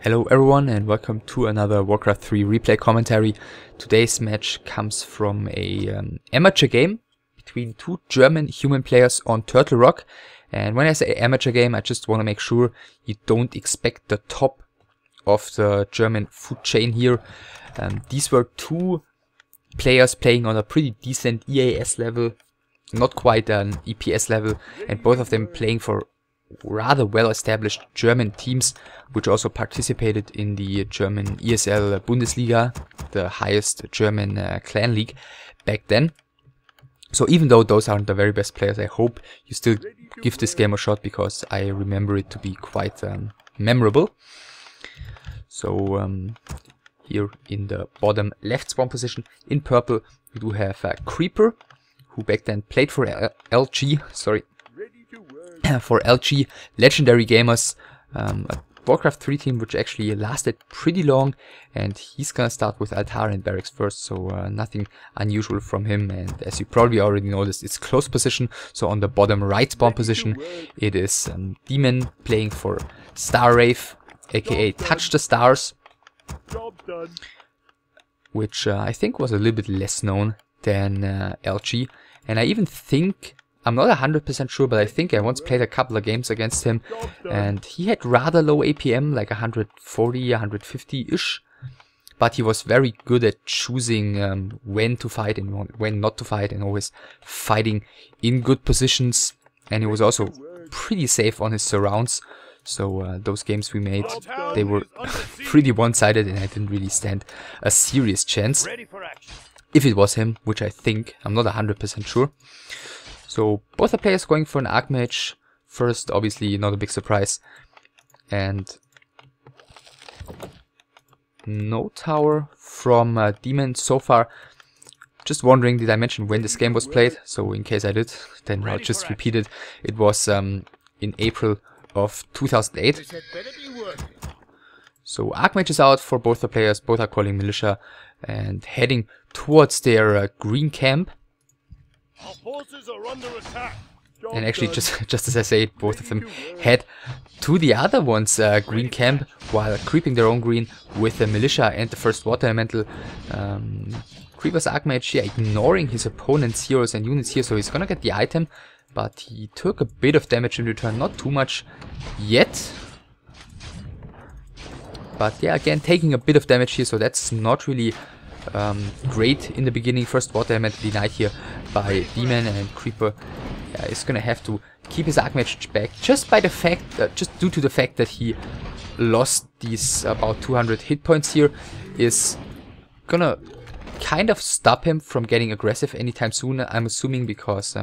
Hello everyone and welcome to another Warcraft 3 replay commentary. Today's match comes from a amateur game between two German human players on Turtle Rock. And when I say amateur game, I just want to make sure you don't expect the top of the German food chain here. These were two players playing on a pretty decent EAS level, not quite an EPS level, and both of them playing for rather well-established German teams, which also participated in the German ESL Bundesliga, the highest German clan league back then. So even though those aren't the very best players, I hope you still give this game a shot, because I remember it to be quite memorable. So here in the bottom left spawn position, in purple, we do have Creeper, who back then played for LG, for LG Legendary Gamers, a Warcraft 3 team which actually lasted pretty long, and he's gonna start with Altar and Barracks first, so nothing unusual from him. And as you probably already noticed, it's close position, so on the bottom right spawn position it is DeMoN playing for Star Wraith, aka Touch the Stars, which I think was a little bit less known than LG. And I even think, I'm not 100% sure, but I think I once played a couple of games against him, and he had rather low APM, like 140, 150-ish, but he was very good at choosing when to fight and when not to fight, and always fighting in good positions, and he was also pretty safe on his surrounds. So those games we made, they were pretty one-sided, and I didn't really stand a serious chance if it was him, which I think, I'm not 100% sure. So both the players going for an Archmage first, obviously not a big surprise. And no tower from DeMoN so far. Just wondering, did I mention when this game was played? So in case I did, then I'll just repeat it. It was in April of 2008. So Archmage is out for both the players, both are calling Militia and heading towards their green camp. Our forces are under attack. And actually, just as I say, both of them head to the other one's green camp, while creeping their own green with the Militia and the first Water Elemental. Creeper's Archmage, yeah, ignoring his opponent's heroes and units here, so he's gonna get the item, but he took a bit of damage in return, not too much yet. But yeah, again, taking a bit of damage here, so that's not really great in the beginning. First Water Elemental denied here by DeMoN, and Creeper is gonna have to keep his Archmage back just by the fact that, just due to the fact that he lost these about 200 hit points here, is gonna kind of stop him from getting aggressive anytime soon, I'm assuming, because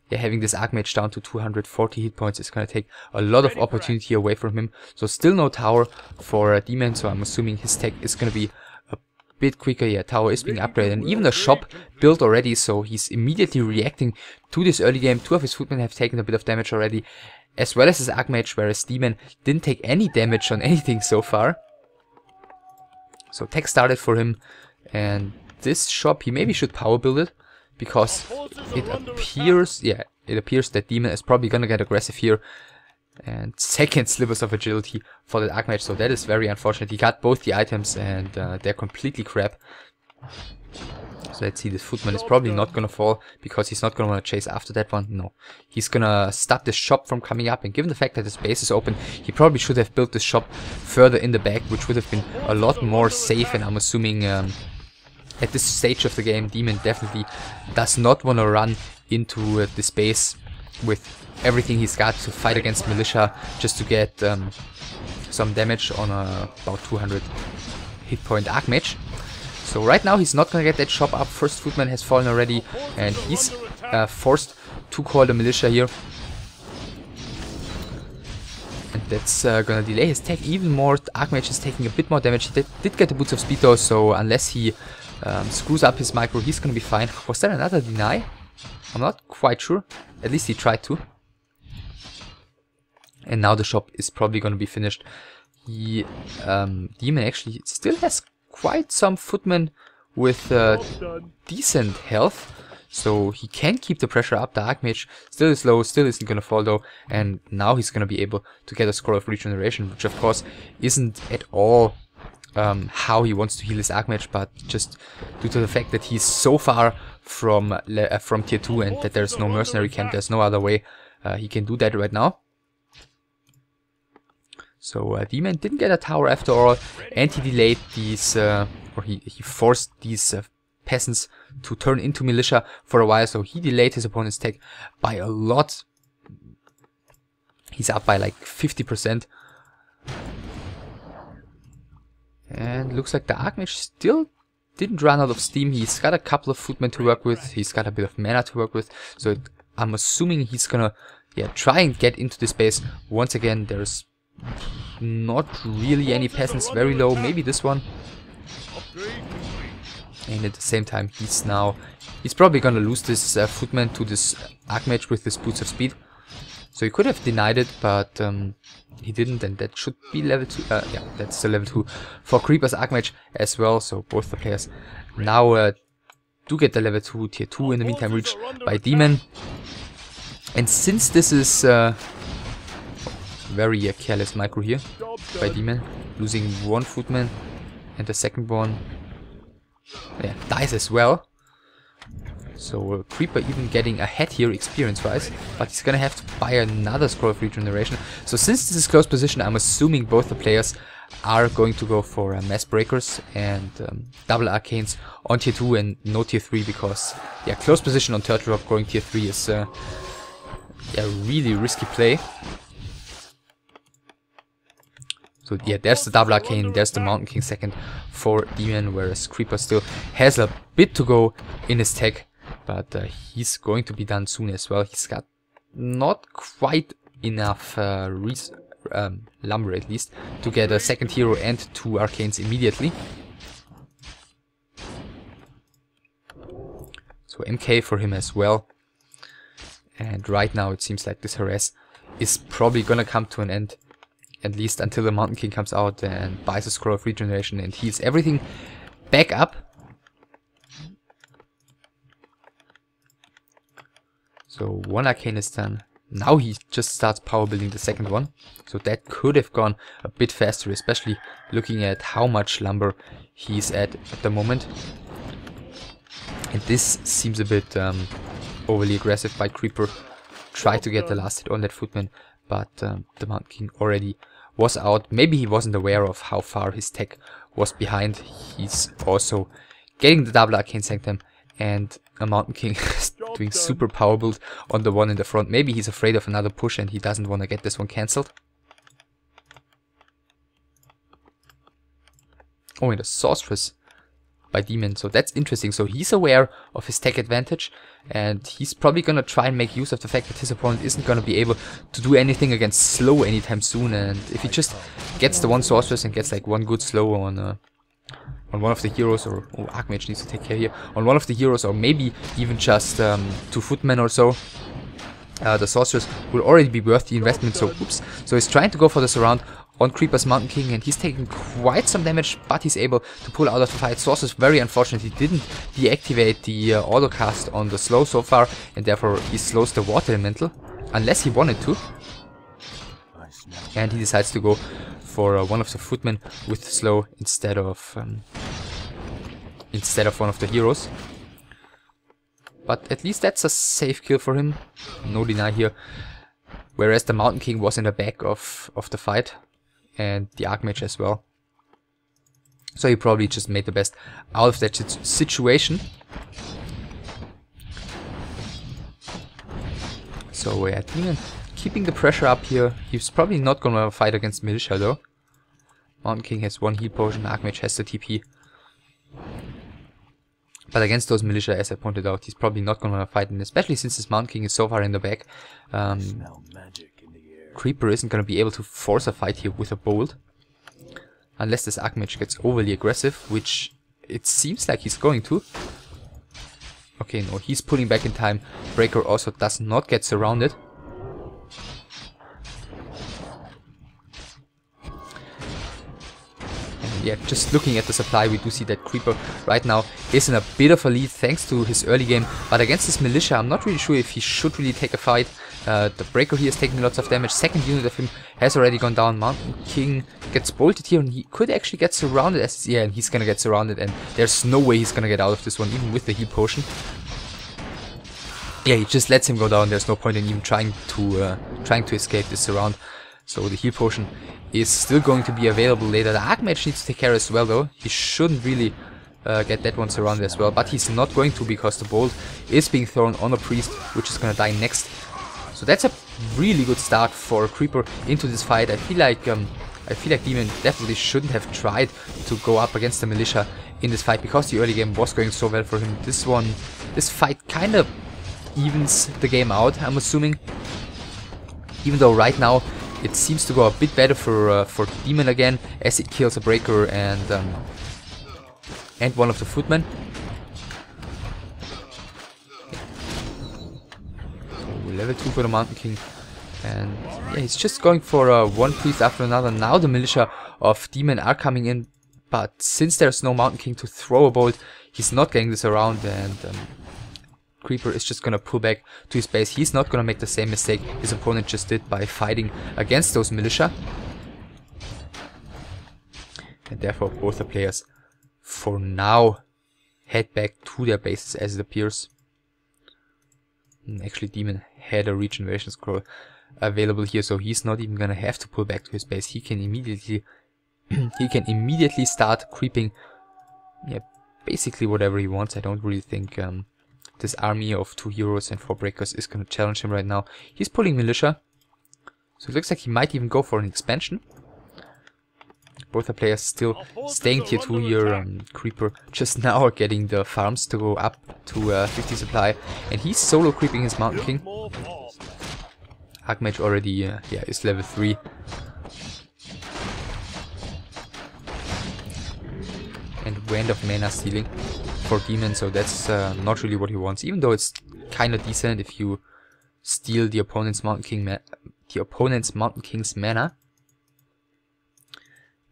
yeah, having this Archmage down to 240 hit points is gonna take a lot of opportunity away from him. So still no tower for DeMoN, so I'm assuming his tech is gonna be bit quicker. Yeah, tower is being upgraded, and even the shop built already, so he's immediately reacting to this early game. Two of his footmen have taken a bit of damage already, as well as his Archmage, whereas DeMoN didn't take any damage on anything so far. So tech started for him, and this shop, he maybe should power build it, because it appears, yeah, it appears that DeMoN is probably gonna get aggressive here. And second slivers of agility for that Archmage, so that is very unfortunate. He got both the items, and they're completely crap. So let's see, this footman is probably not gonna fall, because he's not gonna wanna chase after that one. No, he's gonna stop this shop from coming up, and given the fact that his base is open, he probably should have built this shop further in the back, which would have been a lot more safe. And I'm assuming at this stage of the game, DeMoN definitely does not want to run into this base with everything he's got to fight against Militia, just to get some damage on a about 200 hit point Archmage. So right now he's not gonna get that shop up. First footman has fallen already, and he's forced to call the Militia here, and that's gonna delay his tech even more. The Archmage is taking a bit more damage. He did get the Boots of Speed though, so unless he screws up his micro, he's gonna be fine. Was there another deny? I'm not quite sure. At least he tried to. And now the shop is probably going to be finished. DeMoN actually still has quite some footmen with decent health. So he can keep the pressure up. The Archmage still is low, still isn't gonna fall though, and now he's gonna be able to get a Scroll of Regeneration, which of course isn't at all how he wants to heal his Archmage, but just due to the fact that he's so far from tier 2 and that there's no mercenary camp, there's no other way he can do that right now. So DeMoN didn't get a tower after all, and he delayed these, or he forced these peasants to turn into militia for a while, so he delayed his opponent's tech by a lot. He's up by like 50%. And looks like the Archmage still didn't run out of steam. He's got a couple of footmen to work with, he's got a bit of mana to work with, so I'm assuming he's gonna try and get into this base. Once again, there's not really any peasants, very low, maybe this one. And at the same time, he's probably gonna lose this footman to this Archmage with this Boots of Speed. So he could have denied it, but he didn't, and that should be level 2. Yeah, that's the level 2 for Creeper's Archmage as well. So both the players now do get the level 2 tier 2 in the meantime reached by DeMoN. And since this is very careless micro here by DeMoN, losing one footman, and the second one dies as well. So Creeper even getting ahead here experience wise, but he's gonna have to buy another Scroll of Regeneration. So since this is close position, I'm assuming both the players are going to go for Mass Breakers and double Arcanes on tier 2 and no tier 3, because close position on Turtle Rock going tier 3 is a really risky play. So there's the double Arcane, there's the Mountain King second for DeMoN, whereas Creeper still has a bit to go in his tech, but he's going to be done soon as well. He's got not quite enough lumber at least to get a second hero and 2 Arcanes immediately. So MK for him as well. And right now it seems like this harass is probably gonna come to an end, at least until the Mountain King comes out and buys a Scroll of Regeneration and heals everything back up. So one Arcane is done. Now he just starts power building the second one. So that could have gone a bit faster, especially looking at how much lumber he's at the moment. And this seems a bit overly aggressive by Creeper. Tried to get the last hit on that footman, but the Mountain King already was out. Maybe he wasn't aware of how far his tech was behind. He's also getting the double Arcane Sanctum, and a Mountain King is doing super power build on the one in the front. Maybe he's afraid of another push and he doesn't want to get this one cancelled. Oh, and a Sorceress by DeMoN, so that's interesting. So he's aware of his tech advantage, and he's probably gonna try and make use of the fact that his opponent isn't gonna be able to do anything against slow anytime soon, and if he just gets the one Sorceress and gets like one good slow on one of the heroes, or Archmage needs to take care here, on one of the heroes, or maybe even just 2 footmen or so, the Sorceress will already be worth the investment. So oops, so he's trying to go for the surround on Creeper's Mountain King, and he's taking quite some damage, but he's able to pull out of the fight. Sorceress very unfortunately didn't deactivate the auto cast on the slow so far, and therefore he slows the water elemental, unless he wanted to. And he decides to go for one of the footmen with slow instead of one of the heroes. But at least that's a safe kill for him, no deny here. Whereas the Mountain King was in the back of the fight, and the Archmage as well. So he probably just made the best out of that situation. So yeah, DeMoN keeping the pressure up here. He's probably not gonna fight against Militia though. Mountain King has 1 heal potion, Archmage has the TP. But against those Militia, as I pointed out, he's probably not gonna fight, and especially since this Mountain King is so far in the back. Creeper isn't gonna be able to force a fight here with a bolt. Unless this Archmage gets overly aggressive, which it seems like he's going to. Okay, no, he's pulling back in time. Breaker also does not get surrounded. And yeah, just looking at the supply, we do see that Creeper right now is in a bit of a lead thanks to his early game. But against this Militia, I'm not really sure if he should really take a fight. The Breaker here is taking lots of damage. Second unit of him has already gone down. Mountain King gets bolted here, and he could actually get surrounded. Yeah, and he's gonna get surrounded, and there's no way he's gonna get out of this one, even with the heal potion. Yeah, he just lets him go down. There's no point in even trying to escape this surround. So the heal potion is still going to be available later. The Archmage needs to take care as well, though. He shouldn't really get that one surrounded as well, but he's not going to because the bolt is being thrown on a priest, which is gonna die next. So that's a really good start for Creeper into this fight. I feel like DeMoN definitely shouldn't have tried to go up against the Militia in this fight because the early game was going so well for him. This fight kind of evens the game out, I'm assuming. Even though right now it seems to go a bit better for DeMoN again, as he kills a Breaker and one of the Footmen. So level 2 for the Mountain King, and yeah, he's just going for one priest after another. Now the Militia of DeMoN are coming in, but since there's no Mountain King to throw a bolt, he's not getting this around, and Creeper is just gonna pull back to his base. He's not gonna make the same mistake his opponent just did by fighting against those Militia. And therefore both the players for now head back to their bases as it appears. And actually DeMoN had a regeneration scroll available here, so he's not even gonna have to pull back to his base. He can immediately start creeping, yeah, basically whatever he wants. I don't really think this army of 2 heroes and 4 breakers is going to challenge him right now. He's pulling Militia, so it looks like he might even go for an expansion. Both the players still staying tier 2 here. Creeper just now getting the farms to go up to 50 supply, and he's solo creeping his Mountain King. Archmage already yeah, is level 3. And Wand of Mana stealing for DeMoN, so that's not really what he wants, even though it's kind of decent if you steal the opponent's Mountain King's mana.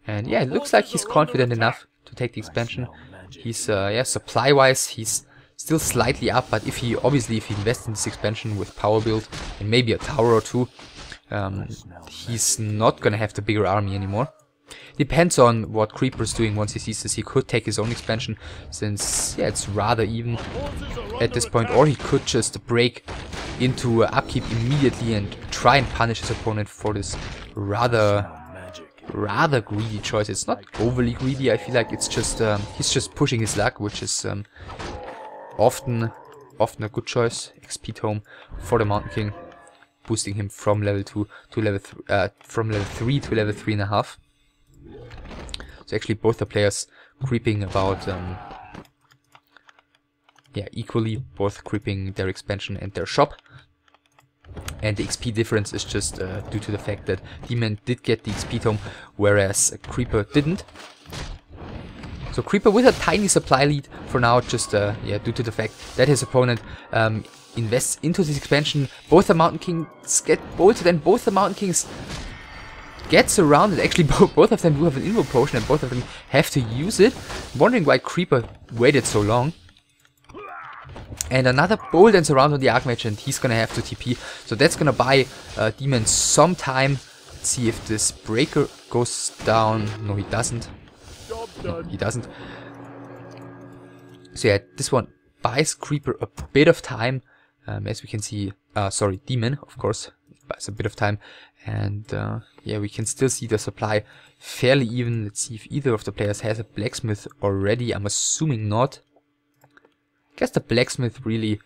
And yeah, it looks like he's confident enough to take the expansion. He's yeah, supply wise he's still slightly up, but if he invests in this expansion with power build and maybe a tower or two, he's not gonna have the bigger army anymore. Depends on what Creeper's doing once he sees this. He could take his own expansion, since yeah, it's rather even at this point, or he could just break into upkeep immediately and try and punish his opponent for this rather greedy choice. It's not overly greedy, I feel like it's just he's just pushing his luck, which is often a good choice. XP tome for the Mountain King, boosting him from level 2 to level from level 3 to level 3.5. So actually both the players creeping about yeah, equally, both creeping their expansion and their shop. And the XP difference is just due to the fact that DeMoN did get the XP tome, whereas Creeper didn't. So Creeper with a tiny supply lead for now, just yeah, due to the fact that his opponent invests into this expansion. Both the Mountain Kings get bolted, and both the Mountain Kings get surrounded. Actually, both of them do have an invo potion, and both of them have to use it. I'm wondering why Creeper waited so long. And another bolt and surround on the Archmage, and he's gonna have to TP. So that's gonna buy DeMoN some time. Let's see if this Breaker goes down. No, he doesn't. No, he doesn't. So yeah, this one buys Creeper a bit of time. As we can see, sorry, DeMoN, of course, buys a bit of time. And yeah, we can still see the supply fairly even. Let's see if either of the players has a blacksmith already. I'm assuming not. I guess the blacksmith really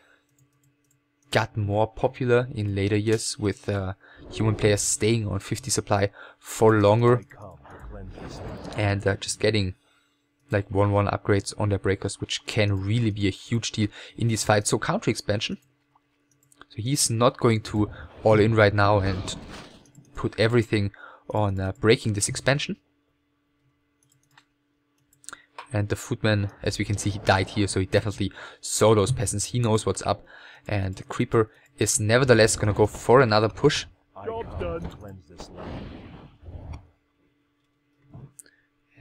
got more popular in later years, with human players staying on 50 supply for longer and just getting like 1/1 upgrades on their breakers, which can really be a huge deal in these fights. So counter expansion. So he's not going to all in right now and put everything on breaking this expansion. And the Footman, as we can see, he died here, so he definitely saw those peasants. He knows what's up. And the Creeper is nevertheless gonna go for another push.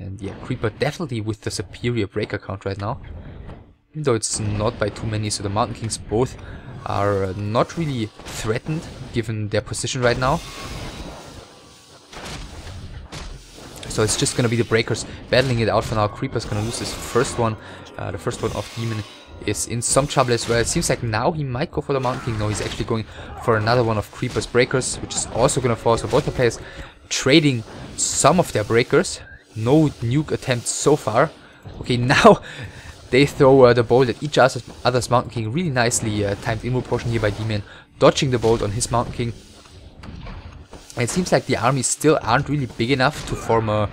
And yeah, Creeper definitely with the superior breaker count right now. Even though it's not by too many, so the Mountain Kings both are not really threatened given their position right now. So it's just gonna be the breakers battling it out for now. Creeper's gonna lose his first one. The first one of DeMoN is in some trouble as well. It seems like now he might go for the Mountain King. No, he's actually going for another one of Creeper's breakers, which is also gonna fall. So both the players trading some of their breakers. No nuke attempts so far. Okay, now they throw the bolt at each other's Mountain King. Really nicely timed invul potion here by DeMoN, dodging the bolt on his Mountain King. And it seems like the armies still aren't really big enough to form a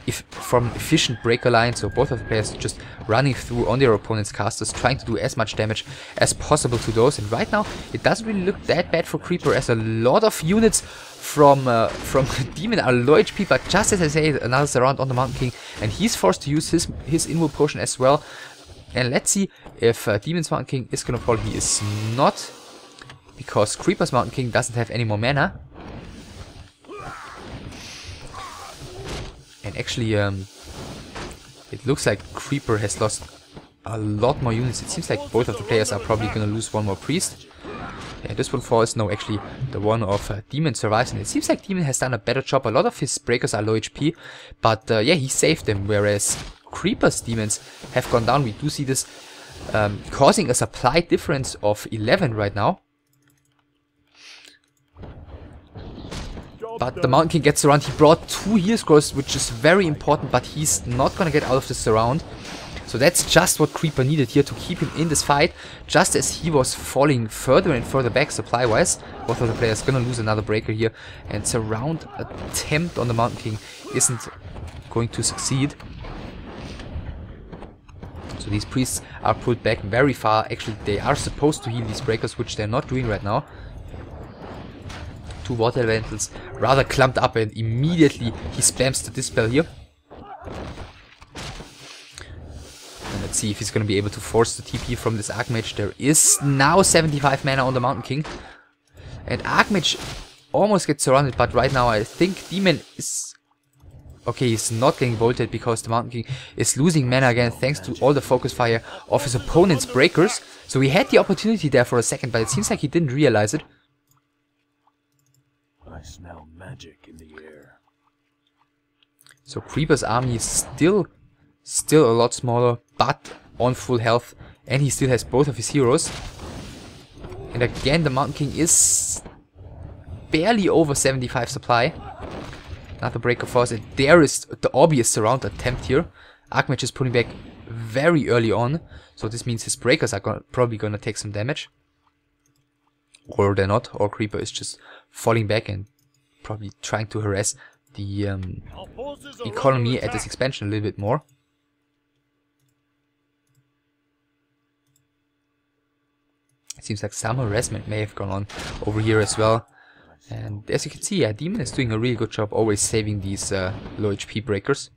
efficient breaker line, so both of the players just running through on their opponent's casters, trying to do as much damage as possible to those. And right now, it doesn't really look that bad for Creeper, as a lot of units from DeMoN are low HP, but just as I say, another surround on the Mountain King, and he's forced to use his invul potion as well. And let's see if DeMoN's Mountain King is gonna fall. He is not, because Creeper's Mountain King doesn't have any more mana. And actually, it looks like Creeper has lost a lot more units. It seems like both of the players are probably gonna lose one more priest. Yeah, this one falls. No, actually, the one of DeMoN survives, and it seems like DeMoN has done a better job. A lot of his breakers are low HP, but yeah, he saved them, whereas Creeper's demons have gone down. We do see this causing a supply difference of 11 right now. But the Mountain King gets around. He brought 2 heal scrolls, which is very important, but he's not gonna get out of this surround. So that's just what Creeper needed here to keep him in this fight, just as he was falling further and further back supply-wise. Both of the players gonna lose another breaker here, and surround attempt on the Mountain King isn't going to succeed. So these priests are pulled back very far. Actually, they are supposed to heal these breakers, which they're not doing right now. 2 water elementals rather clumped up, and immediately he spams the dispel here. And let's see if he's going to be able to force the TP from this Archmage. There is now 75 mana on the Mountain King. And Archmage almost gets surrounded, but right now I think DeMoN is... Okay, he's not getting bolted because the Mountain King is losing mana again thanks to all the focus fire of his opponent's breakers. So he had the opportunity there for a second, but it seems like he didn't realize it. I smell magic in the air. So Creeper's army is still a lot smaller, but on full health, and he still has both of his heroes. And again, the Mountain King is barely over 75 supply. Another breaker force, and there is the obvious surround attempt here. Archmage is pulling back very early on, so this means his breakers are probably gonna take some damage. Or they're not, or Creeper is just falling back and probably trying to harass the economy at this expansion a little bit more. It seems like some harassment may have gone on over here as well. And as you can see, yeah, DeMoN is doing a really good job always saving these low HP breakers.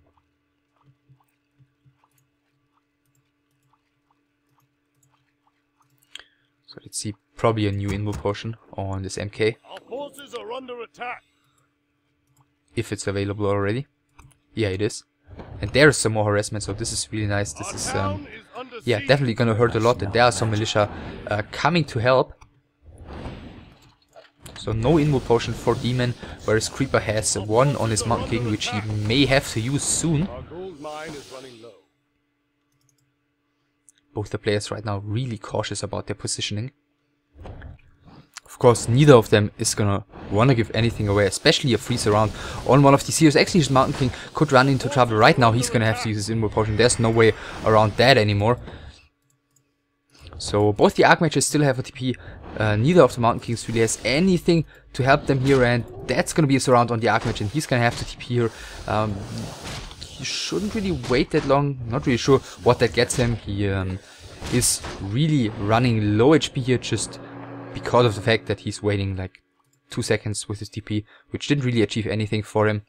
So let's see, probably a new invul potion on this MK. Our forces are under attack. If it's available already. Yeah, it is. And there's some more harassment, so this is really nice. This is, yeah, definitely gonna hurt a lot, and there are some militia coming to help. So no invul potion for DeMoN, whereas Creeper has one on his Mountain King, which he may have to use soon. Our gold mine is running low. Both the players right now really cautious about their positioning. Of course, neither of them is gonna wanna give anything away, especially a free surround on one of these heroes. Actually, his Mountain King could run into trouble right now. He's gonna have to use his invul potion. There's no way around that anymore. So both the Archmages still have a TP. Neither of the Mountain Kings really has anything to help them here, and that's gonna be a surround on the Archmage, and he's gonna have to TP here. He shouldn't really wait that long. Not really sure what that gets him. He is really running low HP here, just because of the fact that he's waiting like 2 seconds with his TP, which didn't really achieve anything for him.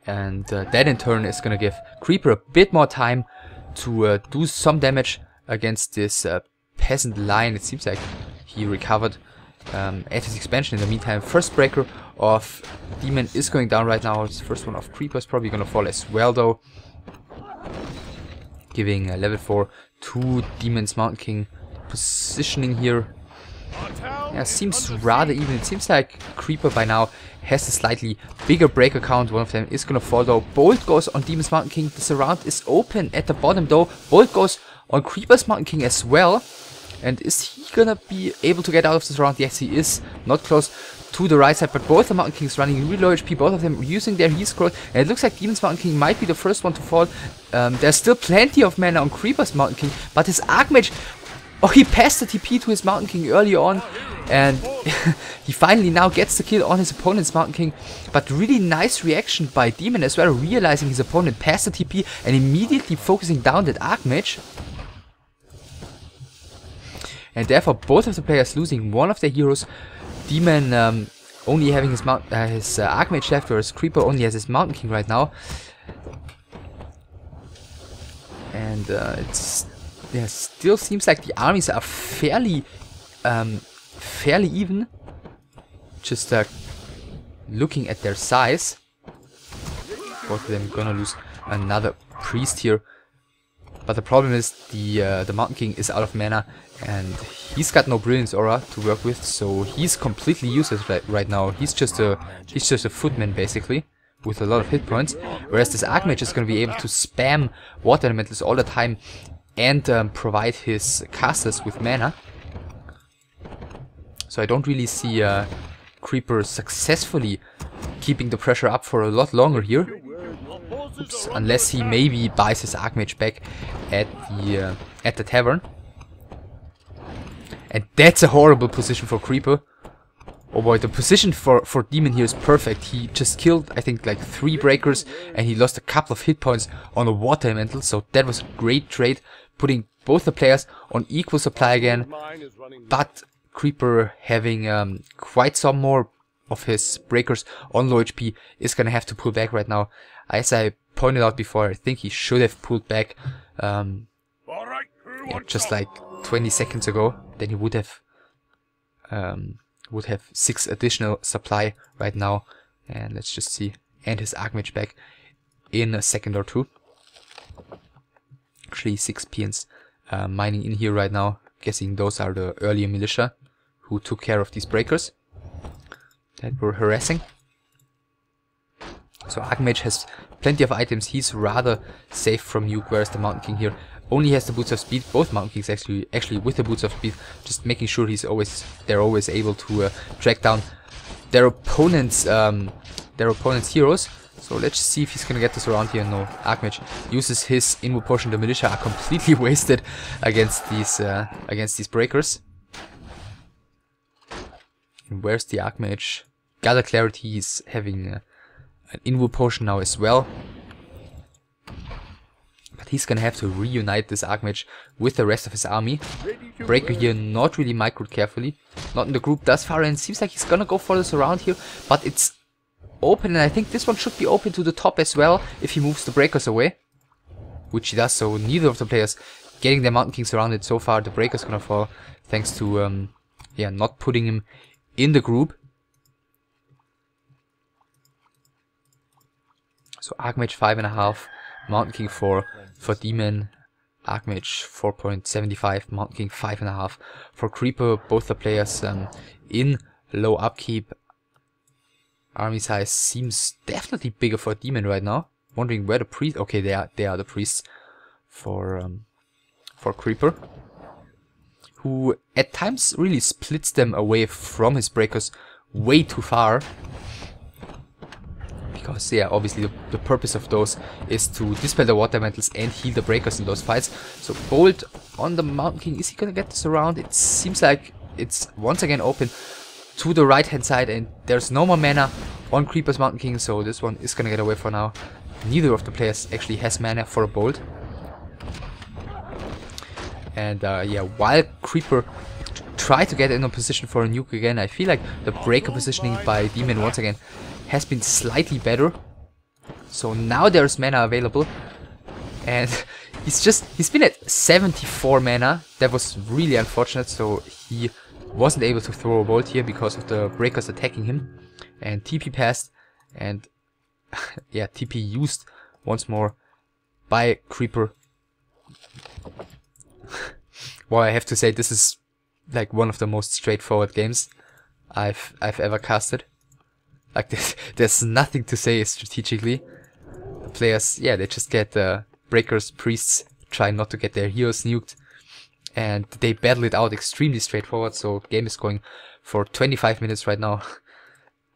And that in turn is gonna give Creeper a bit more time to do some damage against this peasant line. It seems like he recovered at his expansion in the meantime. First breaker of DeMoN is going down right now. His first one of Creeper is probably gonna fall as well though. Giving level 4 to DeMoN's Mountain King. Positioning here, yeah, seems rather even. It seems like Creeper by now has a slightly bigger breaker count. One of them is gonna fall though. Bolt goes on DeMoN's Mountain King. The surround is open at the bottom though. Bolt goes on Creeper's Mountain King as well. And is he gonna be able to get out of the surround? Yes, he is. Not close to the right side, but both the Mountain Kings running really low HP. Both of them using their heal scroll. And it looks like DeMoN's Mountain King might be the first one to fall. There's still plenty of mana on Creeper's Mountain King, but his Archmage... Oh, he passed the TP to his Mountain King earlier on, and he finally now gets the kill on his opponent's Mountain King. But really nice reaction by DeMoN as well, realizing his opponent passed the TP and immediately focusing down that Archmage. And therefore both of the players losing one of their heroes. DeMoN only having his Archmage left, whereas Creeper only has his Mountain King right now. And it's... Yeah, still seems like the armies are fairly even. Just looking at their size. Both of them gonna lose another priest here. But the problem is the Mountain King is out of mana and he's got no Brilliance Aura to work with, so he's completely useless right now. He's just a footman basically, with a lot of hit points. Whereas this Archmage is gonna be able to spam Water Elementals all the time and provide his casters with mana. So I don't really see Creeper successfully keeping the pressure up for a lot longer here. Oops, unless he maybe buys his Archmage back at the tavern. And that's a horrible position for Creeper. Oh boy, the position for DeMoN here is perfect. He just killed, I think, like 3 breakers, and he lost a couple of hit points on a Water Elemental, so that was a great trade, putting both the players on equal supply again. But Creeper, having quite some more of his breakers on low HP, is gonna have to pull back right now. As I pointed out before, I think he should have pulled back yeah, just like 20 seconds ago. Then he would have 6 additional supply right now. And let's just see, and his Archmage back in a second or two. Actually 6 peons mining in here right now. Guessing those are the earlier militia who took care of these breakers that were harassing. So Archmage has plenty of items. He's rather safe from nuke, whereas the Mountain King here only has the Boots of Speed. Both Mountain Kings actually with the Boots of Speed, just making sure they're always able to track down their opponent's heroes. So let's see if he's gonna get this around here. No, Archmage uses his Invo Potion. The militia are completely wasted against these breakers. And where's the Archmage? Gather Clarity. He's having an Invo Potion now as well. But he's gonna have to reunite this Archmage with the rest of his army. Breaker here not really microed carefully. Not in the group thus far, and it seems like he's gonna go for this around here. But it's open, and I think this one should be open to the top as well if he moves the breakers away. Which he does, so neither of the players getting their Mountain King surrounded so far. The breaker's gonna fall thanks to yeah, not putting him in the group. So Archmage 5.5, Mountain King 4 for DeMoN, Archmage 4.75, Mountain King 5.5 for Creeper. Both the players in low upkeep. Army size seems definitely bigger for DeMoN right now. Wondering where the priest. Okay, they are the priests for Creeper, who at times really splits them away from his breakers way too far. Because yeah, obviously the purpose of those is to dispel the Water Elementals and heal the breakers in those fights. So Bolt on the Mountain King. Is he gonna get this around? It seems like it's once again open to the right hand side, and there's no more mana on Creeper's Mountain King, so this one is gonna get away for now. Neither of the players actually has mana for a Bolt. And yeah, while Creeper try to get in a position for a nuke again, I feel like the breaker positioning by DeMoN once again has been slightly better. So now there's mana available, and he's been at 74 mana. That was really unfortunate, so he wasn't able to throw a bolt here because of the breakers attacking him. And TP passed, and yeah, TP used once more by Creeper. Well, I have to say this is like one of the most straightforward games I've ever casted. Like there's nothing to say strategically. The players, yeah, they just get breakers, priests, try not to get their heroes nuked, and they battle it out extremely straightforward. So game is going for 25 minutes right now.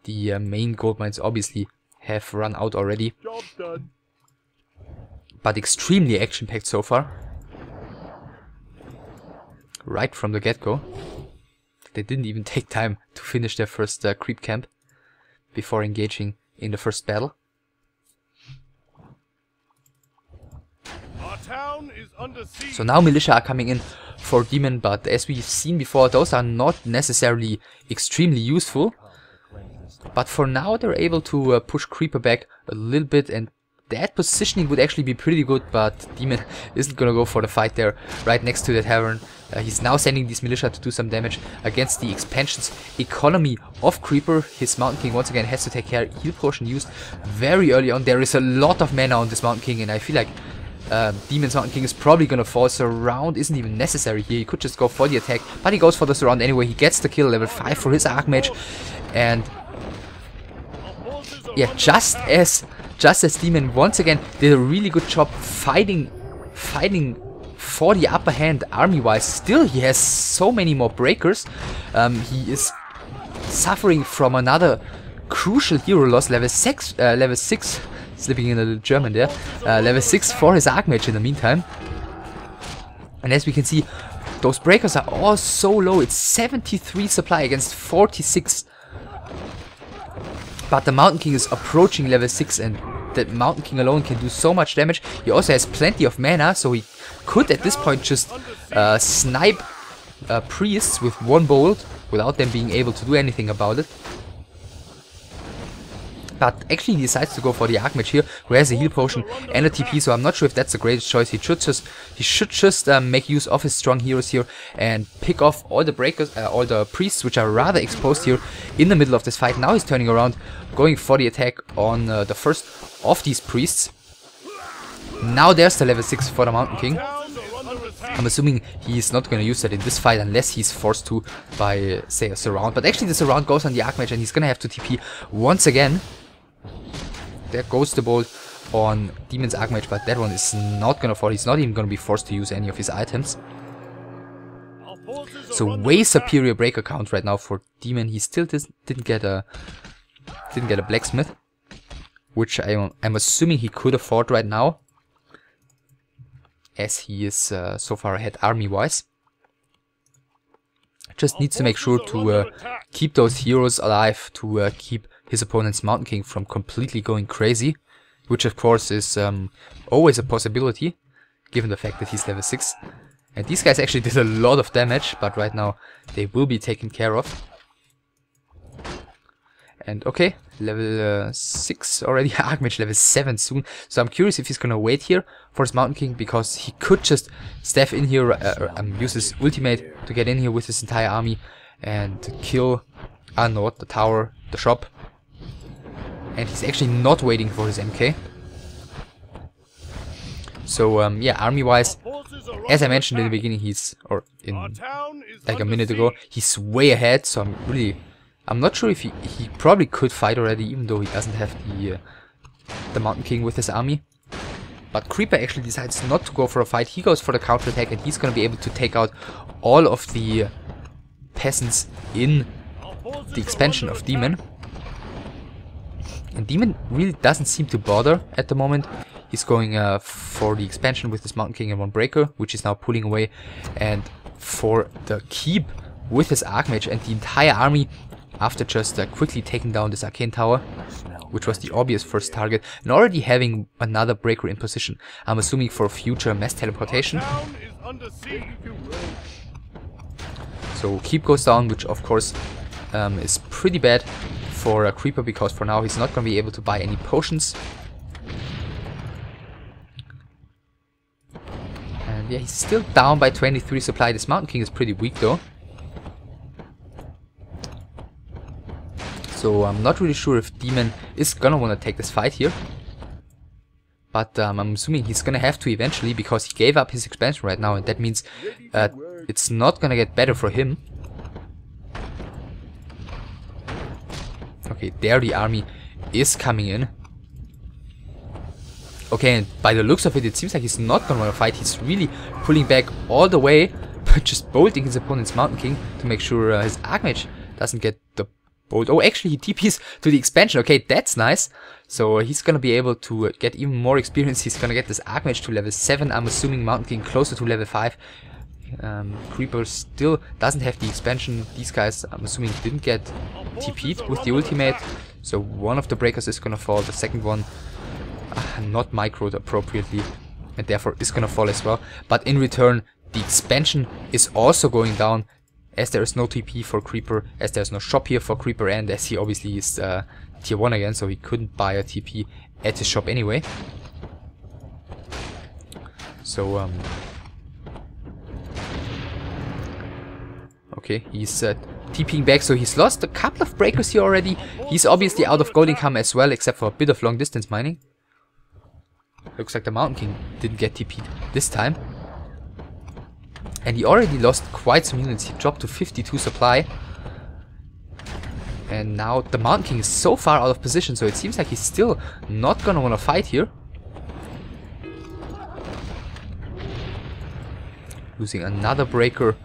The main gold mines obviously have run out already, Job done. but extremely action-packed so far. Right from the get-go. They didn't even take time to finish their first creep camp before engaging in the first battle. Our town is under siege. So now militia are coming in for DeMoN, but as we've seen before, those are not necessarily extremely useful. But for now they're able to push Creeper back a little bit, and that positioning would actually be pretty good, but DeMoN isn't gonna go for the fight there, right next to the tavern. He's now sending these militia to do some damage against the expansion's economy of Creeper. His Mountain King once again has to take care. Heal potion used very early on. There is a lot of mana on this Mountain King, and I feel like DeMoN's Mountain King is probably gonna fall. Surround isn't even necessary here. He could just go for the attack, but he goes for the surround anyway. He gets the kill, level 5 for his Archmage, and yeah, just as DeMoN once again did a really good job fighting for the upper hand army-wise. Still, he has so many more breakers. He is suffering from another crucial hero loss, level 6, slipping in a little German there, level 6 for his Archmage in the meantime. And as we can see, those breakers are all so low. It's 73 supply against 46. But the Mountain King is approaching level 6, and the Mountain King alone can do so much damage. He also has plenty of mana, so he could at this point just snipe priests with one bolt without them being able to do anything about it. But actually he decides to go for the Archmage here, who has a heal potion and a TP, so I'm not sure if that's the greatest choice. He should just make use of his strong heroes here and pick off all the breakers, all the priests, which are rather exposed here in the middle of this fight. Now he's turning around, going for the attack on the first of these priests. Now there's the level 6 for the Mountain King. I'm assuming he's not going to use that in this fight unless he's forced to by, say, a surround. But actually the surround goes on the Archmage, and he's going to have to TP once again. There goes the bolt on DeMoN's Archmage, but that one is not going to fall. He's not even going to be forced to use any of his items. So way superior breaker count right now for DeMoN. He still didn't get a blacksmith, which I'm assuming he could afford right now, as he is so far ahead army-wise. Just needs to make sure to keep those heroes alive, to keep his opponent's Mountain King from completely going crazy, which of course is always a possibility, given the fact that he's level 6. And these guys actually did a lot of damage, but right now they will be taken care of. And okay, level 6 already, Archmage level 7 soon. So I'm curious if he's gonna wait here for his Mountain King, because he could just step in here, use his ultimate to get in here with his entire army and kill not the tower, the shop. And he's actually not waiting for his MK. So yeah, army-wise, as I mentioned in the beginning, like a minute ago, he's way ahead. So I'm not sure if he probably could fight already, even though he doesn't have the Mountain King with his army. But Creeper actually decides not to go for a fight. He goes for the counter attack, and he's gonna be able to take out all of the peasants in the expansion of DeMoN. And DeMoN really doesn't seem to bother at the moment. He's going for the expansion with his Mountain King and one breaker, which is now pulling away, and for the keep with his Archmage and the entire army, after just quickly taking down this Arcane Tower, which was the obvious first target, and already having another breaker in position. I'm assuming for future mass teleportation. So keep goes down, which of course is pretty bad for a Creeper, because for now he's not going to be able to buy any potions. And yeah, he's still down by 23 supply. This Mountain King is pretty weak though. So I'm not really sure if DeMoN is gonna wanna take this fight here. But I'm assuming he's gonna have to eventually, because he gave up his expansion right now, and that means it's not gonna get better for him. Okay, there the army is coming in. Okay, and by the looks of it, it seems like he's not gonna wanna fight. He's really pulling back all the way, but just bolting his opponent's Mountain King to make sure his Archmage doesn't get the bolt. Oh, actually he TPs to the expansion. Okay, that's nice. So he's gonna be able to get even more experience. He's gonna get this Archmage to level 7. I'm assuming Mountain King closer to level 5. Creeper still doesn't have the expansion. These guys, I'm assuming, didn't get TP'd with the ultimate. So one of the breakers is gonna fall. The second one not microed appropriately, and therefore is gonna fall as well. But in return, the expansion is also going down, as there is no TP for Creeper, as there's no shop here for Creeper, and as he obviously is tier 1 again, so he couldn't buy a TP at his shop anyway. So okay, he's TPing back, so he's lost a couple of breakers here already. He's obviously out of golden cam as well, except for a bit of long distance mining. Looks like the Mountain King didn't get TP'd this time. And he already lost quite some units. He dropped to 52 supply. And now the Mountain King is so far out of position, so it seems like he's still not gonna wanna fight here. Losing another breaker.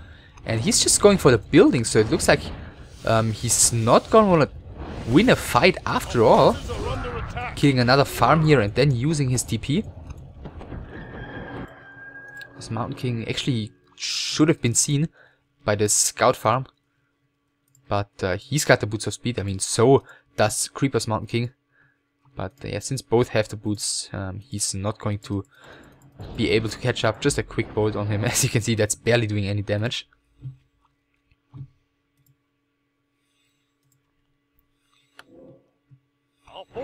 And he's just going for the building, so it looks like he's not gonna wanna win a fight after all. Killing another farm here and then using his TP. This Mountain King actually should have been seen by the scout farm. But he's got the boots of speed. I mean, so does Creeper's Mountain King. But yeah, since both have the boots, he's not going to be able to catch up. Just a quick bolt on him. As you can see, that's barely doing any damage.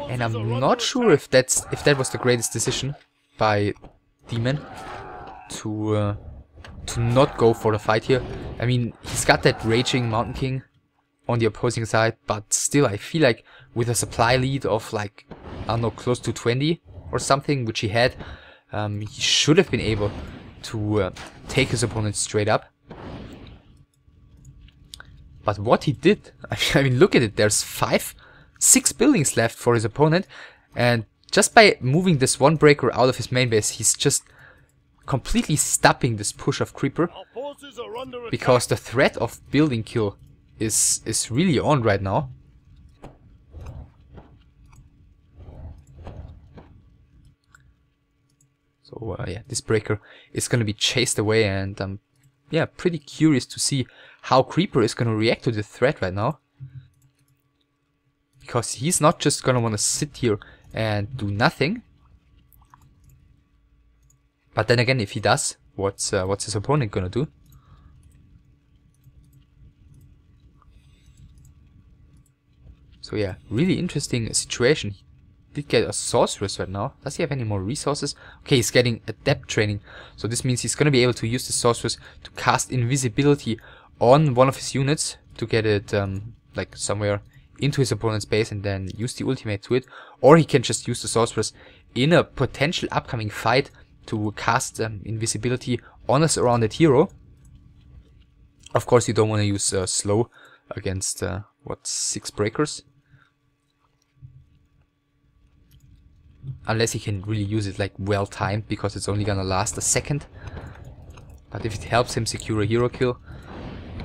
And I'm not sure if that was the greatest decision by DeMoN to not go for the fight here. I mean, he's got that raging Mountain King on the opposing side, but still I feel like with a supply lead of like, I don't know, close to 20 or something, which he had, he should have been able to take his opponent straight up. But what he did, I mean, look at it, there's 6 buildings left for his opponent, and just by moving this one breaker out of his main base, he's just completely stopping this push of Creeper, because the threat of building kill is really on right now. So yeah, this breaker is going to be chased away, and I'm pretty curious to see how Creeper is going to react to the threat right now. Because he's not just gonna wanna sit here and do nothing. But then again, if he does, what's his opponent gonna do? So yeah, really interesting situation. He did get a sorceress right now. Does he have any more resources? Okay, he's getting adept training. So this means he's gonna be able to use the sorceress to cast invisibility on one of his units to get it like somewhere into his opponent's base and then use the ultimate to it, or he can just use the sorceress in a potential upcoming fight to cast invisibility on a surrounded hero. Of course, you don't want to use slow against 6 breakers, unless he can really use it like well timed, because it's only gonna last a second. But if it helps him secure a hero kill,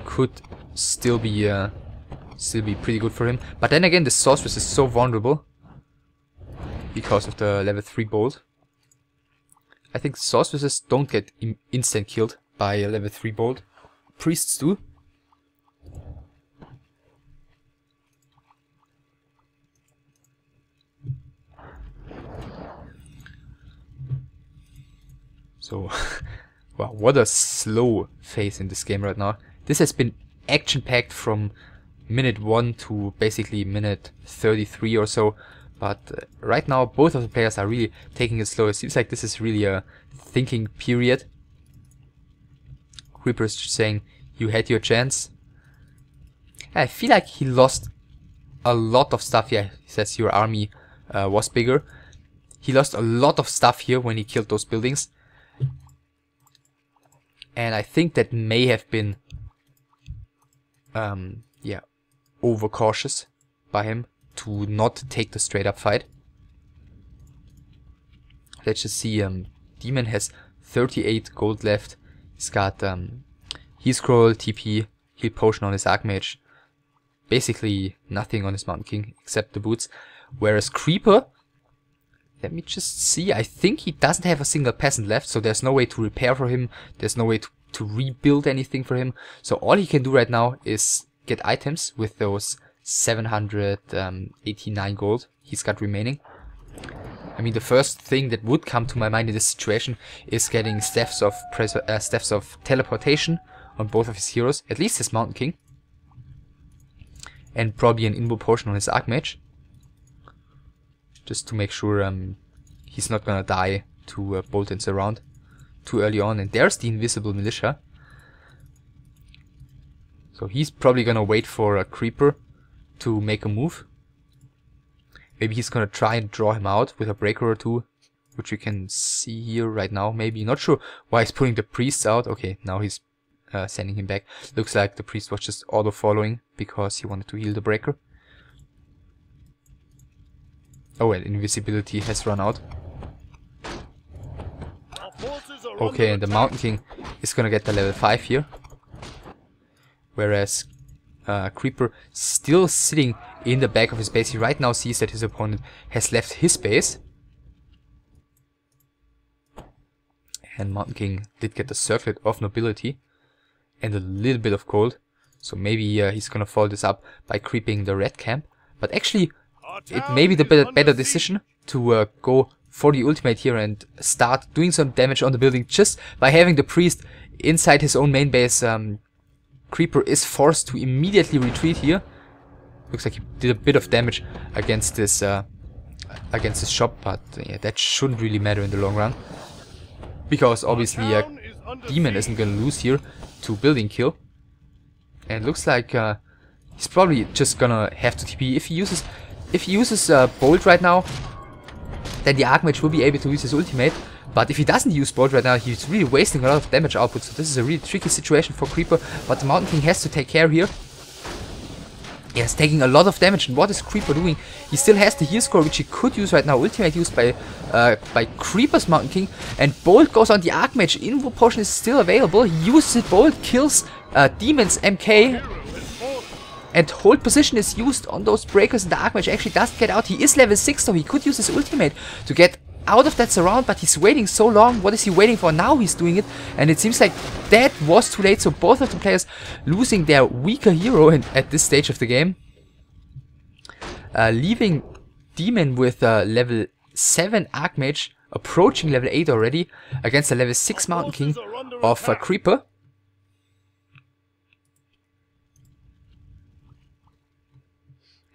could still be pretty good for him. But then again, the sorceress is so vulnerable because of the level 3 bolt. I think sorceresses don't get instant killed by a level 3 bolt. Priests do. So, wow, what a slow phase in this game right now. This has been action-packed from minute 1 to basically minute 33 or so, but right now both of the players are really taking it slow. It seems like this is really a thinking period. Creeper is just saying, you had your chance. I feel like he lost a lot of stuff. Yeah, he says your army was bigger. He lost a lot of stuff here when he killed those buildings. And I think that may have been yeah, overcautious by him to not take the straight up fight. Let's just see, DeMoN has 38 gold left. He's got heal scroll, TP, heal potion on his Archmage. Basically nothing on his Mountain King except the boots. Whereas Creeper, let me just see, I think he doesn't have a single peasant left, so there's no way to repair for him. There's no way to rebuild anything for him. So all he can do right now is get items with those 789 gold he's got remaining. I mean, the first thing that would come to my mind in this situation is getting staffs of teleportation on both of his heroes, at least his Mountain King, and probably an Invo potion on his Archmage, just to make sure he's not gonna die to bolt and surround too early on. And there's the invisible militia, so he's probably gonna wait for a Creeper to make a move. Maybe he's gonna try and draw him out with a breaker or two, which you can see here right now. Maybe, not sure why he's putting the priests out. Okay, now he's sending him back. Looks like the priest was just auto following because he wanted to heal the breaker. Oh well, invisibility has run out. Okay, and the Mountain King is gonna get the level 5 here, whereas Creeper still sitting in the back of his base. He right now sees that his opponent has left his base. And Mountain King did get the circlet of nobility and a little bit of gold. So maybe he's gonna follow this up by creeping the red camp. But actually, it may be the better decision to go for the ultimate here and start doing some damage on the building just by having the priest inside his own main base. Creeper is forced to immediately retreat here. Looks like he did a bit of damage against this shop, but yeah, that shouldn't really matter in the long run, because obviously DeMoN isn't gonna lose here to building kill. And it looks like he's probably just gonna have to TP. If he uses Bolt right now, then the Archmage will be able to use his ultimate. But if he doesn't use Bolt right now, he's really wasting a lot of damage output. So this is a really tricky situation for Creeper. But the Mountain King has to take care here. He's taking a lot of damage. And what is Creeper doing? He still has the heal score, which he could use right now. Ultimate used by Creeper's Mountain King. And Bolt goes on the Archmage. Invo potion is still available. He uses it. Bolt kills DeMoN's MK. And hold position is used on those breakers. And the Archmage actually doesn't get out. He is level 6, so he could use his ultimate to get out of that surround, but he's waiting so long. What is he waiting for? Now he's doing it, and it seems like that was too late. So both of the players losing their weaker hero at this stage of the game, leaving DeMoN with level 7 Archmage approaching level 8 already against the level 6 Mountain King of Creeper.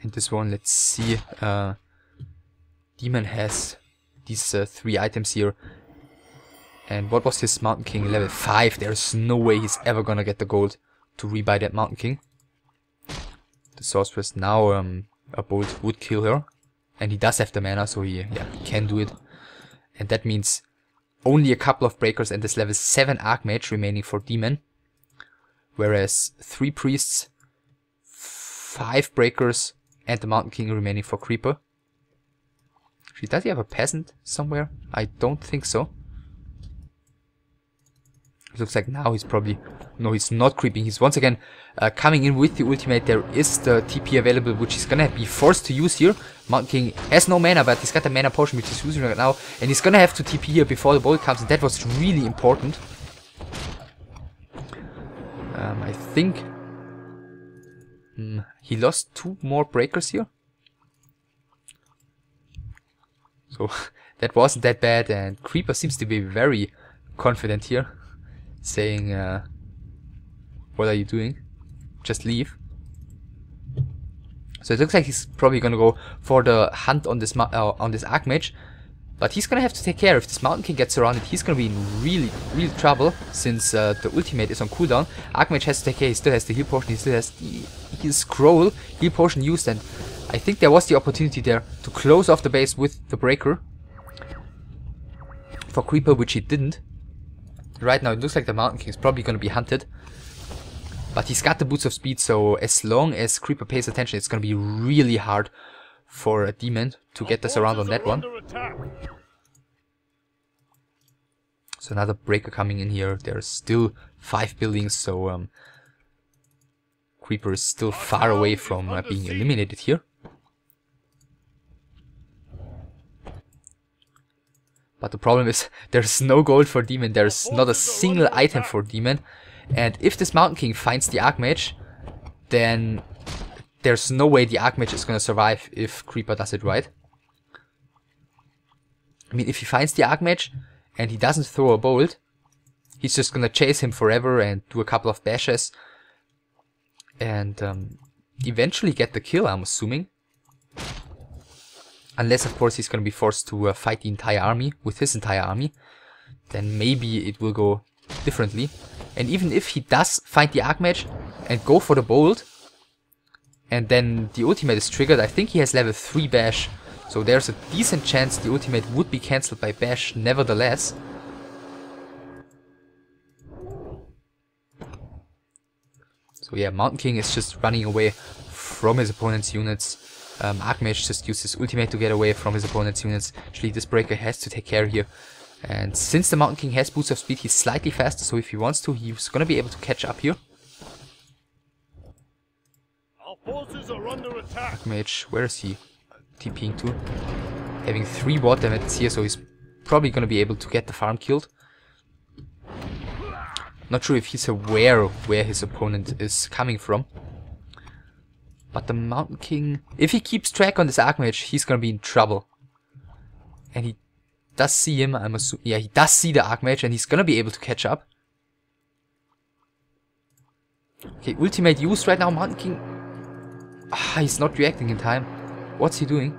And this one, let's see, DeMoN has these 3 items here. And what was his Mountain King? Level 5. There's no way he's ever gonna get the gold to rebuy that Mountain King. The Sorceress now, a Bolt would kill her. And he does have the mana, so he can do it. And that means only a couple of breakers and this level 7 Archmage remaining for DeMoN. Whereas 3 priests, 5 breakers, and the Mountain King remaining for Creeper. Does he have a peasant somewhere? I don't think so. It looks like now he's probably... No, he's not creeping. He's once again coming in with the ultimate. There is the TP available, which he's gonna be forced to use here. Mountain King has no mana, but he's got the mana potion, which he's using right now. And he's gonna have to TP here before the bolt comes, and that was really important. I think... he lost 2 more breakers here. So that wasn't that bad, and Creeper seems to be very confident here, saying, what are you doing? Just leave. So it looks like he's probably gonna go for the hunt on this Archmage, but he's gonna have to take care. If this Mountain King gets surrounded, he's gonna be in real trouble, since the ultimate is on cooldown. Archmage has to take care. He still has the heal potion. He still has the heal scroll. Heal potion used, and I think there was the opportunity there to close off the base with the breaker for Creeper, which he didn't. Right now it looks like the Mountain King is probably going to be hunted. But he's got the Boots of Speed, so as long as Creeper pays attention, it's going to be really hard for a DeMoN to get this around on that one. So another breaker coming in here. There's still 5 buildings, so Creeper is still far away from being eliminated here. But the problem is, there's no gold for DeMoN, there's not a single item for DeMoN. And if this Mountain King finds the Archmage, then there's no way the Archmage is going to survive if Creeper does it right. I mean, if he finds the Archmage and he doesn't throw a bolt, he's just going to chase him forever and do a couple of bashes. And eventually get the kill, I'm assuming. Unless, of course, he's going to be forced to fight the entire army with his entire army. Then maybe it will go differently. And even if he does find the Archmage and go for the bolt, and then the ultimate is triggered, I think he has level 3 bash. So there's a decent chance the ultimate would be cancelled by bash nevertheless. So yeah, Mountain King is just running away from his opponent's units. Archmage just used his ultimate to get away from his opponent's units. Actually, this breaker has to take care here. And since the Mountain King has Boots of Speed, he's slightly faster, so if he wants to, he's gonna be able to catch up here. Our forces are under attack. Archmage, where is he TPing to? Having 3 water metals here, so he's probably gonna be able to get the farm killed. Not sure if he's aware of where his opponent is coming from. But the Mountain King, if he keeps track on this Archmage, he's gonna be in trouble. And he does see him, I'm assuming. Yeah, he does see the Archmage and he's gonna be able to catch up. Okay, ultimate used right now, Mountain King. Ah, he's not reacting in time. What's he doing?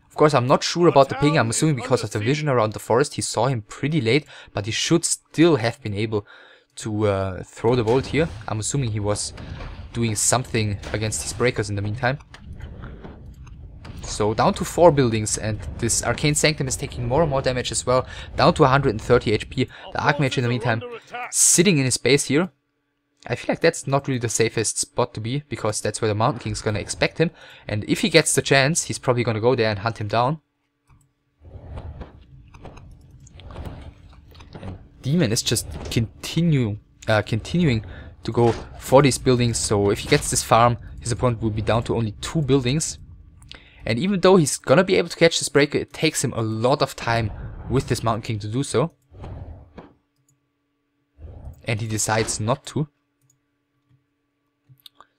Of course, I'm not sure about the ping. I'm assuming because of the vision around the forest, he saw him pretty late, but he should still have been able to throw the bolt here. I'm assuming he was doing something against these breakers in the meantime. So down to 4 buildings, and this Arcane Sanctum is taking more and more damage as well. Down to 130 HP. The Archmage in the meantime sitting in his base here. I feel like that's not really the safest spot to be, because that's where the Mountain King's gonna expect him. And if he gets the chance, he's probably gonna go there and hunt him down. And DeMoN is just continuing to go for these buildings, so if he gets this farm, his opponent will be down to only 2 buildings. And even though he's gonna be able to catch this breaker, it takes him a lot of time with this Mountain King to do so. And he decides not to.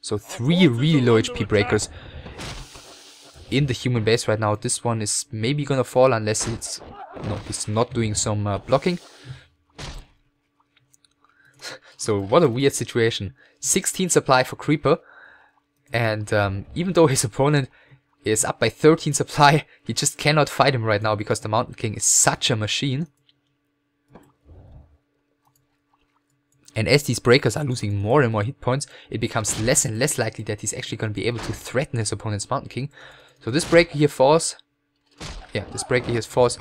So 3 really low HP breakers in the human base right now. This one is maybe gonna fall unless it's... No, he's not doing some blocking. So what a weird situation. 16 supply for Creeper. And even though his opponent is up by 13 supply, he just cannot fight him right now because the Mountain King is such a machine. And as these breakers are losing more and more hit points, it becomes less and less likely that he's actually going to be able to threaten his opponent's Mountain King. So this breaker here falls. Yeah, this breaker here falls.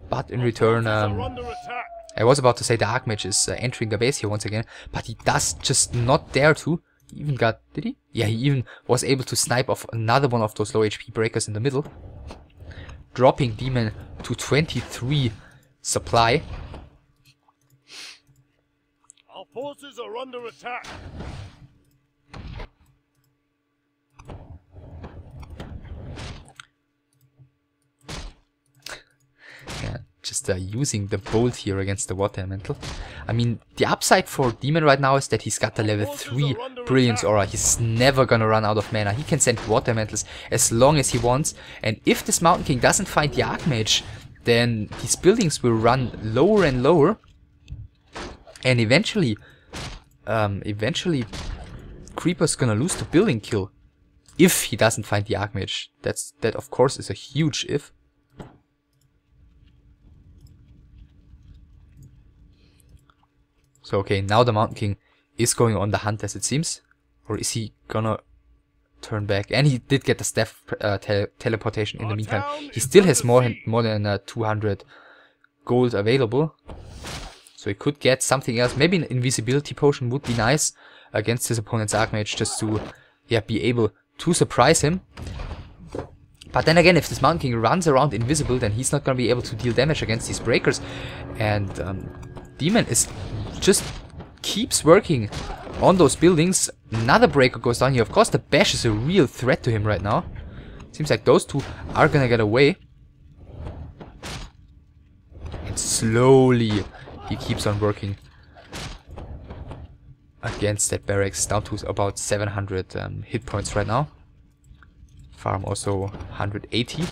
But in return, I was about to say the Archmage is entering the base here once again, but he does just not dare to. He even got... Did he? Yeah, he even was able to snipe off another one of those low HP breakers in the middle. Dropping DeMoN to 23 supply. Our forces are under attack. Yeah, just using the bolt here against the water elemental. I mean, the upside for DeMoN right now is that he's got the level 3 Brilliance Aura. He's never gonna run out of mana. He can send water elementals as long as he wants. And if this Mountain King doesn't find the Archmage, then these buildings will run lower and lower. And eventually, Creeper's gonna lose the building kill if he doesn't find the Archmage. That of course is a huge if. So okay, now the Mountain King is going on the hunt as it seems. Or is he gonna turn back? And he did get the staff teleportation in the meantime. He still has more than 200 gold available. So he could get something else. Maybe an invisibility potion would be nice against his opponent's Archmage, just to be able to surprise him. But then again, if this Mountain King runs around invisible, then he's not going to be able to deal damage against these breakers. And DeMoN is just keeps working on those buildings. Another breaker goes down here. Of course, the bash is a real threat to him right now. Seems like those two are going to get away. And slowly he keeps on working against that barracks, down to about 700 hit points right now. Farm also 180.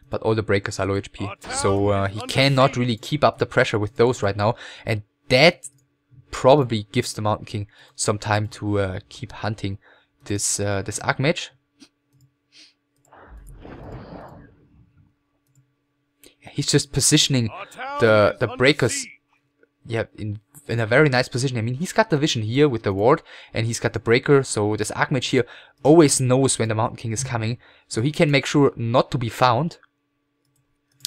But all the breakers are low HP, so he cannot really keep up the pressure with those right now, and that probably gives the Mountain King some time to keep hunting this this Archmage. He's just positioning the breakers, in a very nice position. I mean, he's got the vision here with the ward, and he's got the breaker, so this Archmage here always knows when the Mountain King is coming, so he can make sure not to be found.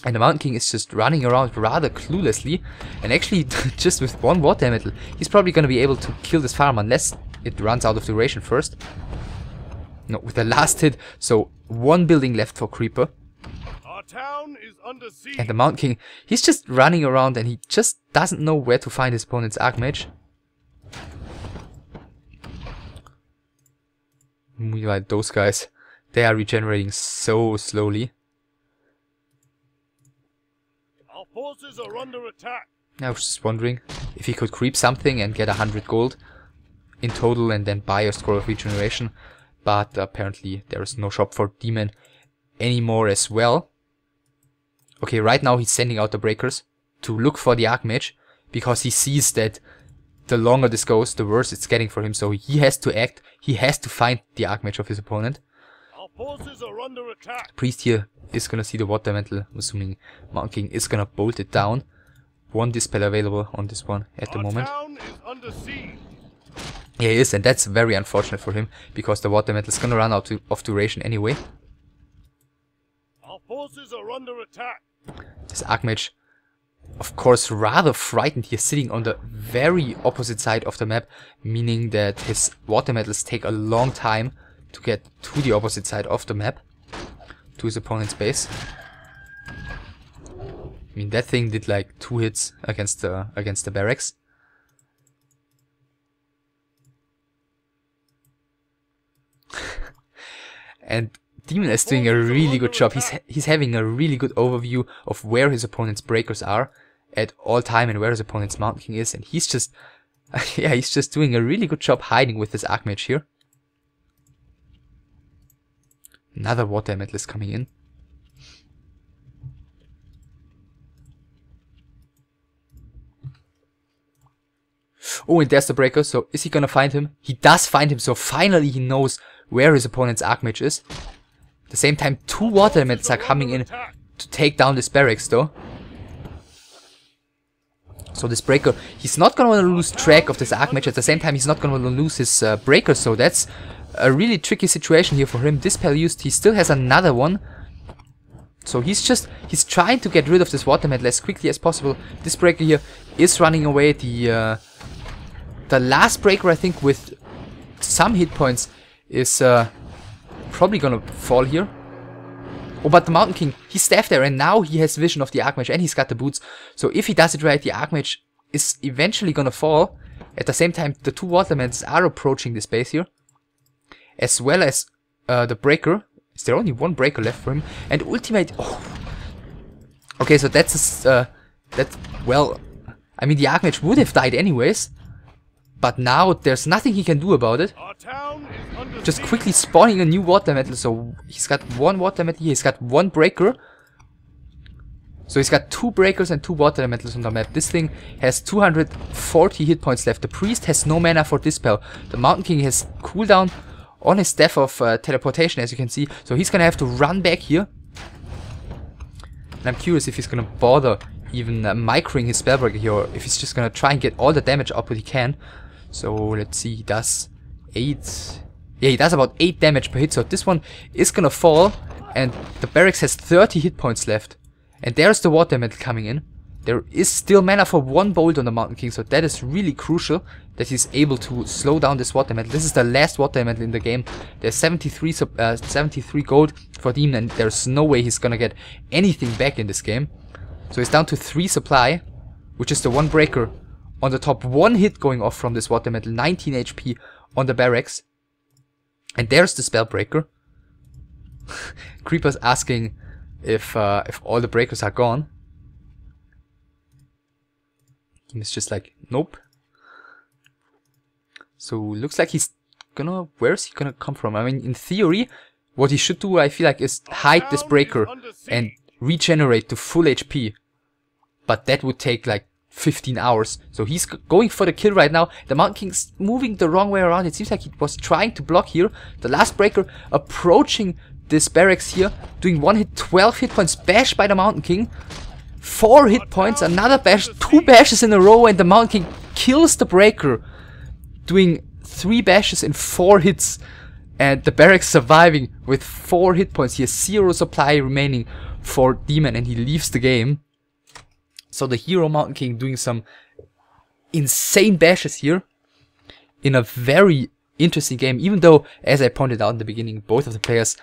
And the Mountain King is just running around rather cluelessly, and actually just with one water metal, he's probably going to be able to kill this farm unless it runs out of duration first. No, with the last hit, so one building left for Creeper. Town is under siege. And the Mountain King, he's just running around and he just doesn't know where to find his opponent's Archmage. Meanwhile, those guys, they are regenerating so slowly. Our forces are under attack. I was just wondering if he could creep something and get 100 gold in total and then buy a scroll of regeneration. But apparently there is no shop for DeMoN anymore as well. Okay, right now he's sending out the breakers to look for the Archmage, because he sees that the longer this goes, the worse it's getting for him. So he has to act. He has to find the Archmage of his opponent. Our forces are under attack. Priest here is gonna see the water elemental. I'm assuming Mountain King is gonna bolt it down. One dispel available on this one at the moment. Town is under siege. Yeah, he is, and that's very unfortunate for him, because the water elemental is gonna run out of duration anyway. Our forces are under attack. This Archmage, of course, rather frightened here, sitting on the very opposite side of the map, meaning that his water metals take a long time to get to the opposite side of the map, to his opponent's base. I mean, that thing did like 2 hits against the barracks. And DeMoN is doing a really good job. He's having a really good overview of where his opponent's breakers are at all time and where his opponent's Mountain King is, and he's just he's just doing a really good job hiding with this Archmage here. Another water elemental is coming in. Oh, and there's the breaker. So is he gonna find him? He does find him, so finally he knows where his opponent's Archmage is. At the same time, 2 water elementals are coming in to take down this barracks though. So this breaker, he's not gonna want to lose track of this Archmage. At the same time, he's not gonna want to lose his breaker, so that's a really tricky situation here for him. Dispel used, he still has another one. So he's trying to get rid of this water elemental as quickly as possible. This breaker here is running away. The last breaker, I think, with some hit points is probably gonna fall here. Oh, but the Mountain King, he's staffed there, and now he has vision of the Archmage, and he's got the boots. So if he does it right, the Archmage is eventually gonna fall. At the same time, the 2 water elementals are approaching this base here, as well as the breaker. Is there only 1 breaker left for him? And ultimate. Oh. Okay, so that's well. I mean, the Archmage would have died anyways. But now there's nothing he can do about it. Just quickly spawning a new water elemental. So he's got 1 water elemental here. He's got 1 breaker. So he's got 2 breakers and 2 water elementals on the map. This thing has 240 hit points left. The priest has no mana for dispel. The Mountain King has cooldown on his staff of teleportation, as you can see. So he's gonna have to run back here. And I'm curious if he's gonna bother even microing his Spellbreaker here, or if he's just gonna try and get all the damage output he can. So let's see, he does 8... Yeah, he does about 8 damage per hit, so this one is gonna fall, and the barracks has 30 hit points left. And there's the Water Elemental coming in. There is still mana for 1 bolt on the Mountain King, so that is really crucial that he's able to slow down this Water Elemental. This is the last Water Elemental in the game. There's 73 gold for Demon, and there's no way he's gonna get anything back in this game. So he's down to 3 supply, which is the 1 breaker on the top. 1 hit going off from this Water Elemental, 19 HP on the barracks. And there's the Spellbreaker. Creeper's asking if all the breakers are gone. He's just like, nope. So looks like he's gonna... Where's he gonna come from? I mean, in theory, what he should do, I feel like, is hide this breaker and regenerate to full HP. But that would take like 15 hours. So he's going for the kill right now. The Mountain King's moving the wrong way around. It seems like he was trying to block here. The last breaker approaching this barracks here, doing 1 hit, 12 hit points, bash by the Mountain King. 4 hit points, another bash, 2 bashes in a row, and the Mountain King kills the breaker, doing 3 bashes in 4 hits. And the barracks surviving with 4 hit points. He has 0 supply remaining for Demon, and he leaves the game. So the hero Mountain King doing some insane bashes here in a very interesting game, even though, as I pointed out in the beginning, both of the players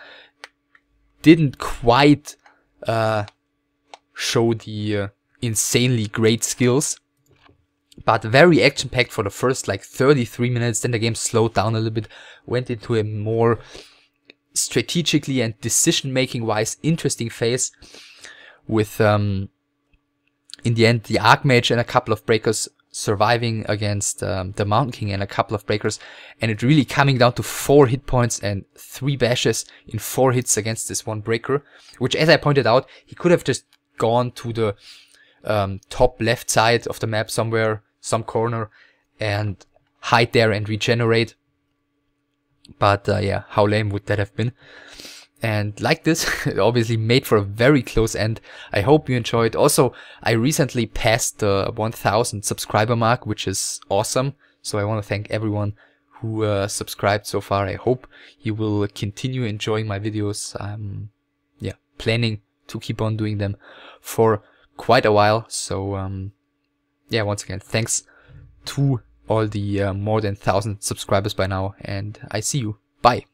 didn't quite show the insanely great skills, but very action-packed for the first like 33 minutes. Then the game slowed down a little bit, went into a more strategically and decision-making wise interesting phase with in the end the Archmage and a couple of breakers surviving against the Mountain King and a couple of breakers, and it really coming down to 4 hit points and 3 bashes in 4 hits against this 1 breaker, which, as I pointed out, he could have just gone to the top left side of the map somewhere, some corner, and hide there and regenerate. But yeah, how lame would that have been? And like this, it obviously made for a very close end. I hope you enjoyed. Also, I recently passed the 1000 subscriber mark, which is awesome. So I want to thank everyone who subscribed so far. I hope you will continue enjoying my videos. I'm planning to keep on doing them for quite a while. So yeah, once again, thanks to all the more than 1000 subscribers by now, and I see you. Bye.